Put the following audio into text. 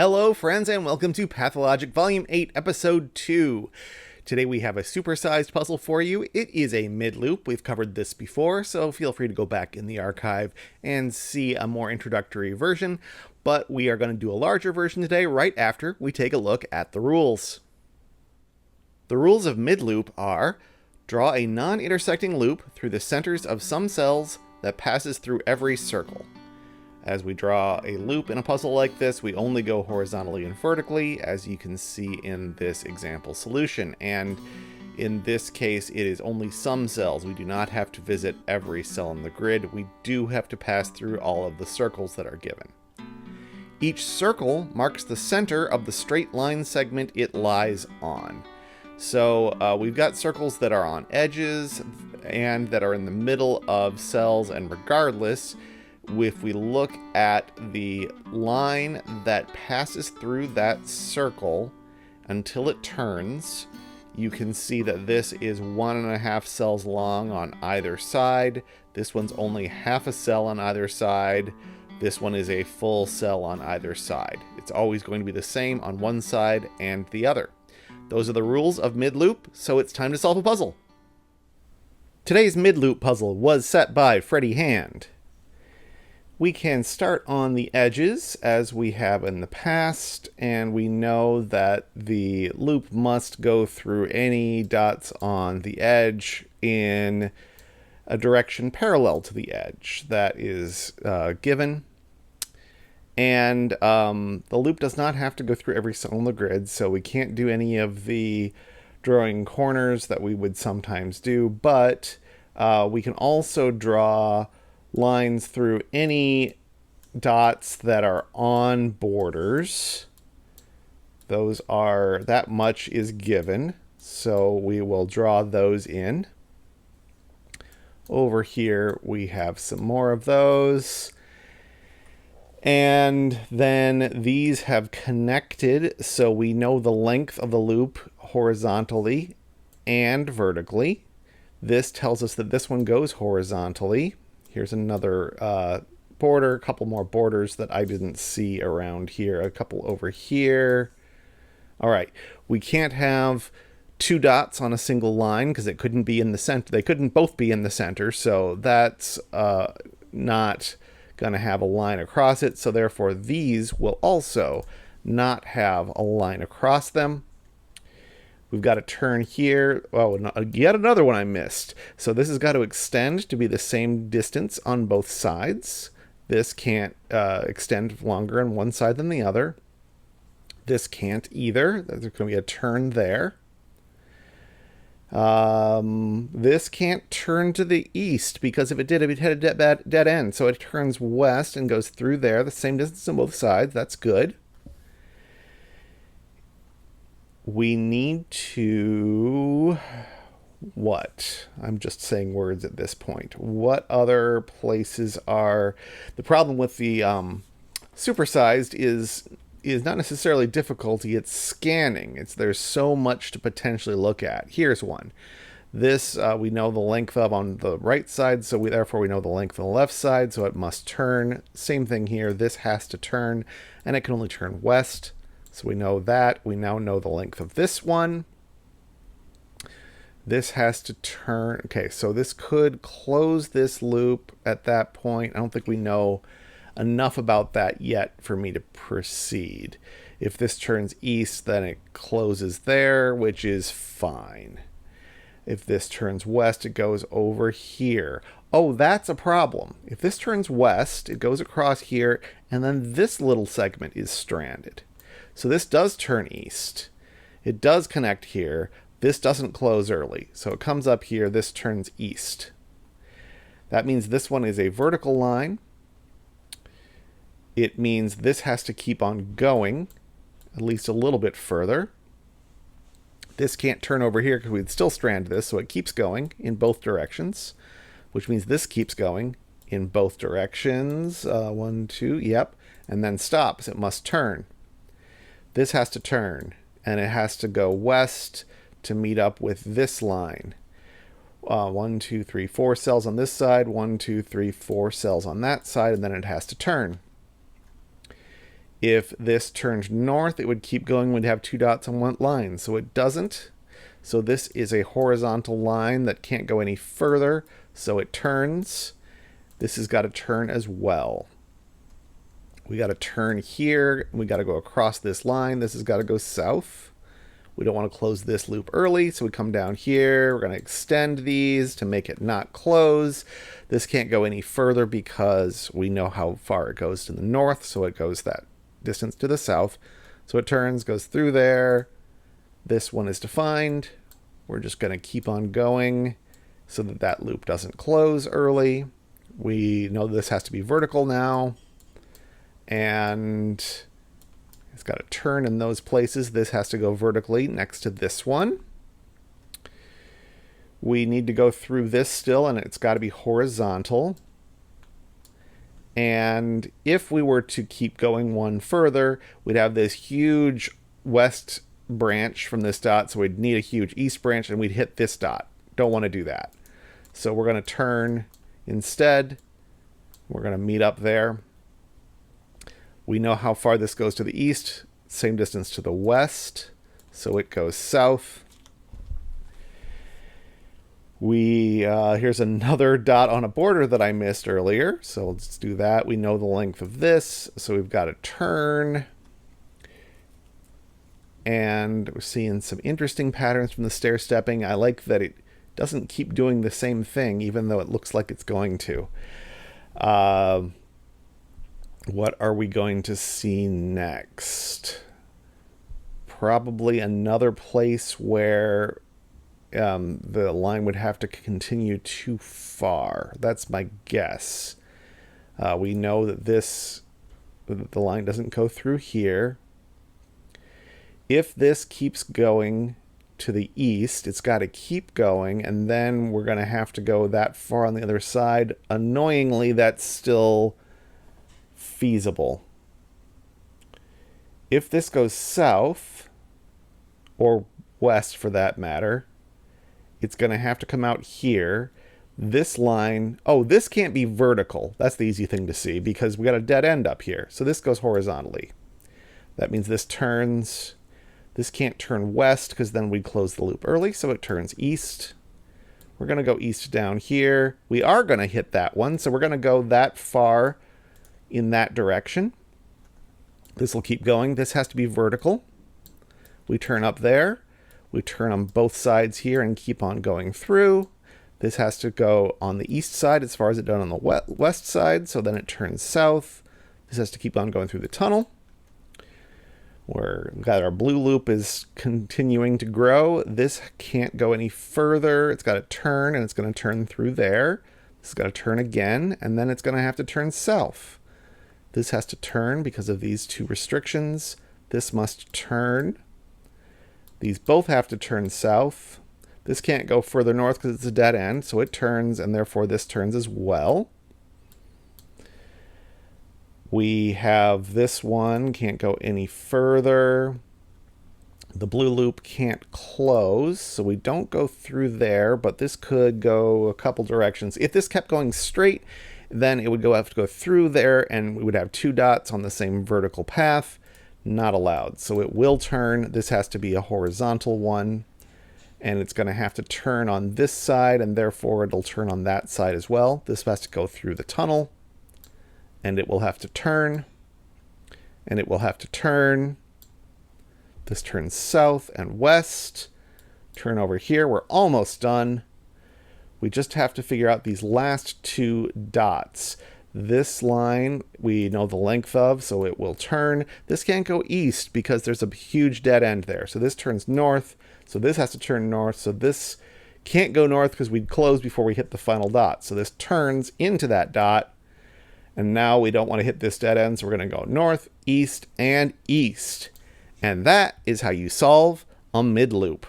Hello friends and welcome to Pathologic Volume 8 Episode 2. Today we have a supersized puzzle for you. It is a mid-loop. We've covered this before, so feel free to go back in the archive and see a more introductory version. But we are going to do a larger version today right after we take a look at the rules. The rules of mid-loop are: draw a non-intersecting loop through the centers of some cells that passes through every circle. As we draw a loop in a puzzle like this, we only go horizontally and vertically, as you can see in this example solution. And in this case, it is only some cells. We do not have to visit every cell in the grid. We do have to pass through all of the circles that are given. Each circle marks the center of the straight line segment it lies on. So we've got circles that are on edges and that are in the middle of cells, and regardless, if we look at the line that passes through that circle until it turns, you can see that this is 1.5 cells long on either side. This one's only half a cell on either side. This one is a full cell on either side. It's always going to be the same on one side and the other. Those are the rules of mid-loop, so it's time to solve a puzzle. Today's mid-loop puzzle was set by Freddie Hand. We can start on the edges as we have in the past, and we know that the loop must go through any dots on the edge in a direction parallel to the edge. That is given. And the loop does not have to go through every cell on the grid, so we can't do any of the drawing corners that we would sometimes do, but we can also draw lines through any dots that are on borders. That much is given, so we will draw those in. Over here we have some more of those, and then these have connected, so we know the length of the loop horizontally and vertically. This tells us that this one goes horizontally. Here's another border, a couple more borders that I didn't see around here, a couple over here. All right, we can't have two dots on a single line because it couldn't be in the center. They couldn't both be in the center, so that's not going to have a line across it. So therefore, these will also not have a line across them. We've got to turn here. Oh, yet another one I missed. So this has got to extend to be the same distance on both sides. This can't extend longer on one side than the other. This can't either. There's going to be a turn there. This can't turn to the east, because if it did, it would hit a dead end. So it turns west and goes through there, the same distance on both sides. That's good. We need to... what? I'm just saying words at this point. What other places are... The problem with the supersized is not necessarily difficulty, it's scanning. There's so much to potentially look at. Here's one. This we know the length of on the right side, so therefore we know the length on the left side, so it must turn. Same thing here. This has to turn, and it can only turn west. So we know that. We now know the length of this one. This has to turn. Okay, so this could close this loop at that point. I don't think we know enough about that yet for me to proceed. If this turns east, then it closes there, which is fine. If this turns west, it goes over here. Oh, that's a problem. If this turns west, it goes across here, and then this little segment is stranded. So this does turn east. It does connect here. This doesn't close early. So it comes up here. This turns east. That means this one is a vertical line. It means this has to keep on going at least a little bit further. This can't turn over here because we'd still strand this, so it keeps going in both directions, which means this keeps going in both directions. 1, 2, yep, and then stops. It must turn. This has to turn, and it has to go west to meet up with this line. 1, 2, 3, 4 cells on this side, 1, 2, 3, 4 cells on that side, and then it has to turn. If this turned north, it would keep going. We'd have 2 dots on one line. So it doesn't. So this is a horizontal line that can't go any further. So it turns. This has got to turn as well. We got to turn here. We got to go across this line. This has got to go south. We don't want to close this loop early, so we come down here. We're going to extend these to make it not close. This can't go any further because we know how far it goes to the north, so it goes that distance to the south. So it turns, goes through there. This one is defined. We're just going to keep on going so that that loop doesn't close early. We know this has to be vertical now. And it's got to turn in those places. This has to go vertically next to this one. We need to go through this still, and it's got to be horizontal. And if we were to keep going one further, we'd have this huge west branch from this dot, so we'd need a huge east branch, and we'd hit this dot. Don't want to do that. So we're going to turn instead. We're going to meet up there. We know how far this goes to the east, same distance to the west, so it goes south. Here's another dot on a border that I missed earlier, so let's do that. We know the length of this, so we've got to turn. And we're seeing some interesting patterns from the stair stepping. I like that it doesn't keep doing the same thing, even though it looks like it's going to. What are we going to see next? Probably another place where the line would have to continue too far. That's my guess. We know that the line doesn't go through here. If this keeps going to the east, it's got to keep going, and then we're going to have to go that far on the other side. Annoyingly, that's still feasible. If this goes south, or west for that matter, it's going to have to come out here. This line, oh, this can't be vertical. That's the easy thing to see because we got a dead end up here. So this goes horizontally. That means this turns. This can't turn west because then we'd close the loop early, so it turns east. We're going to go east down here. We are going to hit that one, so we're going to go that far in that direction. This will keep going. This has to be vertical. We turn up there. We turn on both sides here and keep on going through. This has to go on the east side as far as it done on the west side, so then it turns south. This has to keep on going through the tunnel. We've got our blue loop is continuing to grow. This can't go any further. It's got to turn, and it's going to turn through there. It's got to turn again, and then it's going to have to turn south. This has to turn because of these two restrictions. This must turn. These both have to turn south. This can't go further north because it's a dead end, so it turns, and therefore this turns as well. We have this one, can't go any further. The blue loop can't close, so we don't go through there, but this could go a couple directions. If this kept going straight, then it would have to go through there, and we would have 2 dots on the same vertical path. Not allowed. So it will turn. This has to be a horizontal one, and it's going to have to turn on this side, and therefore it'll turn on that side as well. This has to go through the tunnel, and it will have to turn, and it will have to turn. This turns south and west. Turn over here. We're almost done. We just have to figure out these last 2 dots. This line we know the length of, so it will turn. This can't go east because there's a huge dead end there. So this turns north, so this has to turn north. So this can't go north because we'd close before we hit the final dot. So this turns into that dot. And now we don't want to hit this dead end, so we're going to go north, east, and east. And that is how you solve a mid loop.